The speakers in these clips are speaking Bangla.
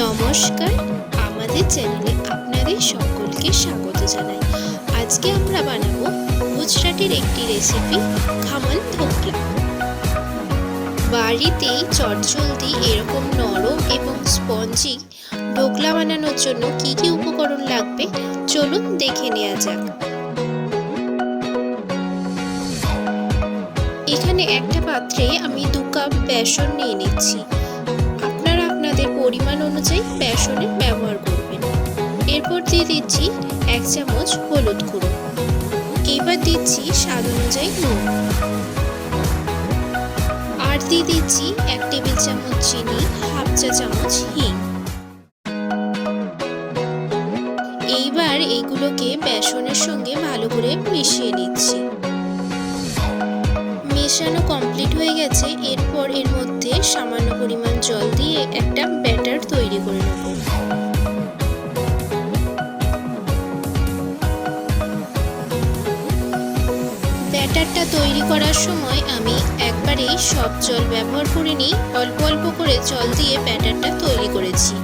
নমস্কার, আমাদের চ্যানেলে আপনাদের সকলকে স্বাগত জানাই। আজকে আমরা বানাবো গুজরাটের একটি রেসিপি, খামান ধোকলা। বাড়িতেই চটজলদি এরকম নরম এবং স্পঞ্জি ঢোকলা বানানোর জন্য কি কি উপকরণ লাগবে চলুন দেখে নেওয়া যাক। এখানে একটা পাত্রে আমি 2 কাপ বেসন নিয়ে নিচ্ছি। আপনারা আপনাদের পরিমাণ অনুযায়ী বেসনের ব্যবহার করবেন। এরপর দিয়ে দিচ্ছি 1 চামচ হলুদ গুঁড়ো। এবার দিচ্ছি স্বাদ অনুযায়ী নুন। আর দিয়ে দিচ্ছি 1 টেবিল চামচ চিনি, হাফ চা চামচ হিং। এইবার এইগুলোকে বেসনের সঙ্গে ভালো করে মিশিয়ে নিচ্ছি। মেশানো কমপ্লিট হয়ে গেছে। এরপর এর মধ্যে সামান্য পরিমাণ জল দিয়ে একটা ব্যাটার তৈরি করে নেব। ব্যাটারটা তৈরি করার সময় আমি একবারেই সব জল ব্যবহার করিনি, অল্প অল্প করে জল দিয়ে ব্যাটারটা তৈরি করেছি।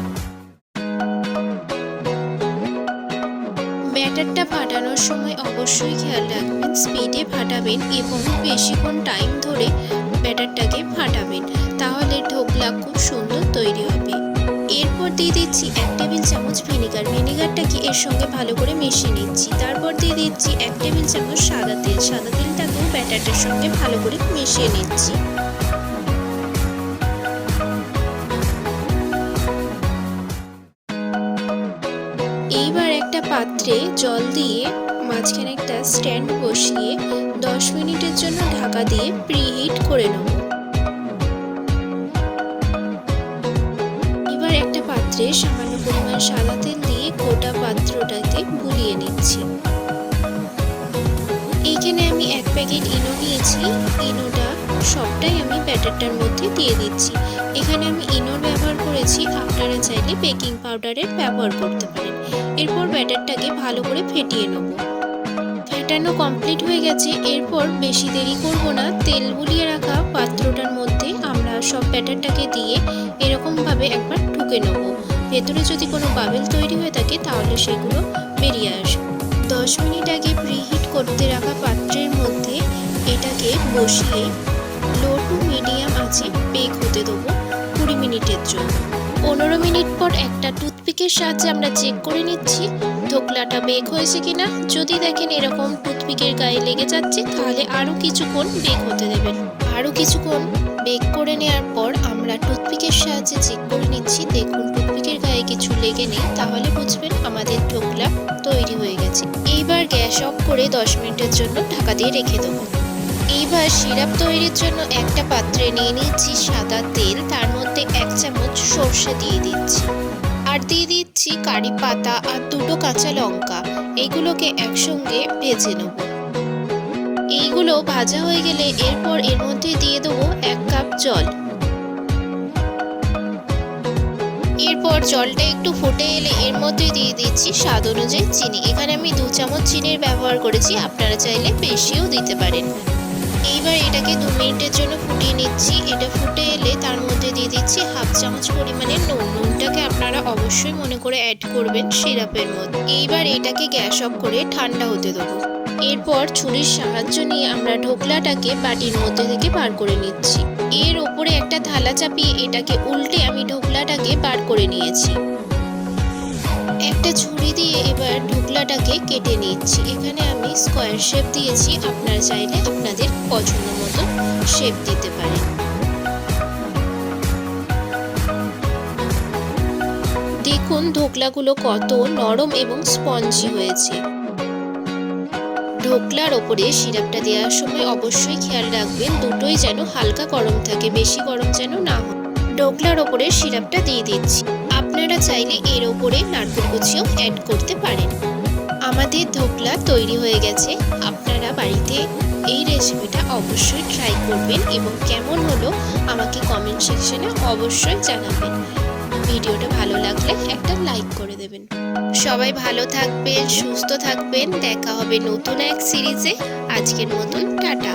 ব্যাটারটা ফাটানোর সময় অবশ্যই খেয়াল রাখবেন স্পিডে ফাটাবেন এবং বেশিক্ষণ টাইম ধরে ব্যাটারটাকে ফাটাবেন, তাহলে ঢোকলা খুব সুন্দর তৈরি হবে। এরপর দিয়ে দিচ্ছি 1 টেবিল চামচ ভিনেগার। ভিনেগারটাকে এর সঙ্গে ভালো করে মিশিয়ে নিচ্ছি। তারপর দিয়ে দিচ্ছি 1 টেবিল চামচ সাদা তেল। সাদা তেলটাকেও ব্যাটারটার সঙ্গে ভালো করে মিশিয়ে নিচ্ছি। এইবার একটা পাত্রে জল দিয়ে মাঝখানে একটা স্ট্যান্ড বসিয়ে 10 মিনিটের জন্য ঢাকা দিয়ে প্রিহিট করে নেব। এবার একটা পাত্রে সামান্য পরিমাণ সাদা তেল দিয়ে গোটা পাত্রটাতে বুলিয়ে নিচ্ছি। এইখানে আমি 1 প্যাকেট ইনো নিয়েছি। ইনোটা সবটাই আমি ব্যাটারটার মধ্যে দিয়ে দিচ্ছি। এখানে আমি ইনোর ব্যবহার করেছি, আপনারা চাইলে বেকিং পাউডারের ব্যবহার করতে পারেন। এরপর ব্যাটারটাকে ভালো করে ফেটিয়ে নেব। ফেটানো কমপ্লিট হয়ে গেছে। এরপর বেশি দেরি করব না, তেল বুলিয়ে রাখা পাত্রটার মধ্যে আমরা সব ব্যাটারটাকে দিয়ে এরকমভাবে একবার ঢুকে নেব। ভেতরে যদি কোনো বাবেল তৈরি হয়ে থাকে তাহলে সেগুলো বেরিয়ে আসবে। 10 মিনিট আগে প্রিহিট করতে রাখা পাত্রের মধ্যে এটাকে বসিয়ে লো টু মিডিয়াম আঁচে বেক হতে দেবো 20 মিনিটের জন্য। 15 মিনিট পর একটা টুথপিকের সাহায্যে আমরা চেক করে নিচ্ছি ঢোকলাটা বেক হয়েছে কিনা। যদি দেখেন এরকম টুথপিকের গায়ে লেগে যাচ্ছে তাহলে আরও কিছুক্ষণ বেক হতে দেবেন। আরও কিছুক্ষণ বেক করে নেওয়ার পর আমরা টুথপিকের সাহায্যে চেক করে নিচ্ছি। দেখুন টুথপিকের গায়ে কিছু লেগে নেই, তাহলে বুঝবেন আমাদের ঢোকলা তৈরি হয়ে গেছে। এইবার গ্যাস অফ করে 10 মিনিটের জন্য ঢাকা দিয়ে রেখে দেবো। এইবার সিরাপ তৈরির জন্য একটা পাত্রে নিয়ে নিচ্ছি সাদা তেল। তার মধ্যে 1 চামচ সর্ষে দিয়ে দিচ্ছি। আর দিয়ে দিচ্ছি কারি পাতা আর 2টো কাঁচা লঙ্কা। এইগুলোকে একসঙ্গে ভেজে নেব। এইগুলো ভাজা হয়ে গেলে এরপর এর মধ্যে দিয়ে দেবো 1 কাপ জল। এরপর জলটা একটু ফুটে এলে এর মধ্যে দিয়ে দিচ্ছি স্বাদ অনুযায়ী চিনি। এখানে আমি 2 চামচ চিনির ব্যবহার করেছি, আপনারা চাইলে বেশিও দিতে পারেন। এইবার এটাকে 2 মিনিটের জন্য ফুটিয়ে নিচ্ছি। এটা ফুটে এলে তার মধ্যে দিয়ে দিচ্ছি হাফ চামচ পরিমাণের নুন। নুনটাকে আপনারা অবশ্যই মনে করে অ্যাড করবেন সিরাপের মধ্যে। এইবার এটাকে গ্যাস অফ করে ঠান্ডা হতে দেবো। এরপর ছুরির সাহায্য নিয়ে আমরা ঢোকলাটাকে বাটির মধ্যে থেকে বার করে নিচ্ছি। এর ওপরে একটা থালা চাপিয়ে এটাকে উল্টে আমি ঢোকলাটাকে বার করে নিয়েছি। একটা ছুরি দিয়ে এবার ঢোকলাটাকে কেটে নিচ্ছি। এখানে আমি স্কোয়ার শেপ দিয়েছি, আপনারা চাইলে আপনাদের পছন্দ মতো শেপ দিতে পারেন। দেখুন ঢোকলাগুলো কত নরম এবং স্পঞ্জি হয়েছে। ঢোকলার ওপরে সিরাপটা দেওয়ার সময় অবশ্যই খেয়াল রাখবেন দুটোই যেন হালকা গরম থাকে, বেশি গরম যেন না হয়। ঢোকলার ওপরে সিরাপটা দিয়ে দিচ্ছি। আপনারা চাইলে এর ওপরে নারকেল কুচিও অ্যাড করতে পারেন। আমাদের ঢোকলা তৈরি হয়ে গেছে। আপনারা বাড়িতে এই রেসিপিটা অবশ্যই ট্রাই করবেন এবং কেমন হলো আমাকে কমেন্ট সেকশনে অবশ্যই জানাবেন। ভিডিওটা ভালো লাগলে একটা লাইক করে দেবেন। সবাই ভালো থাকবেন, সুস্থ থাকবেন। দেখা হবে নতুন এক সিরিজে। আজকের মতন টাটা।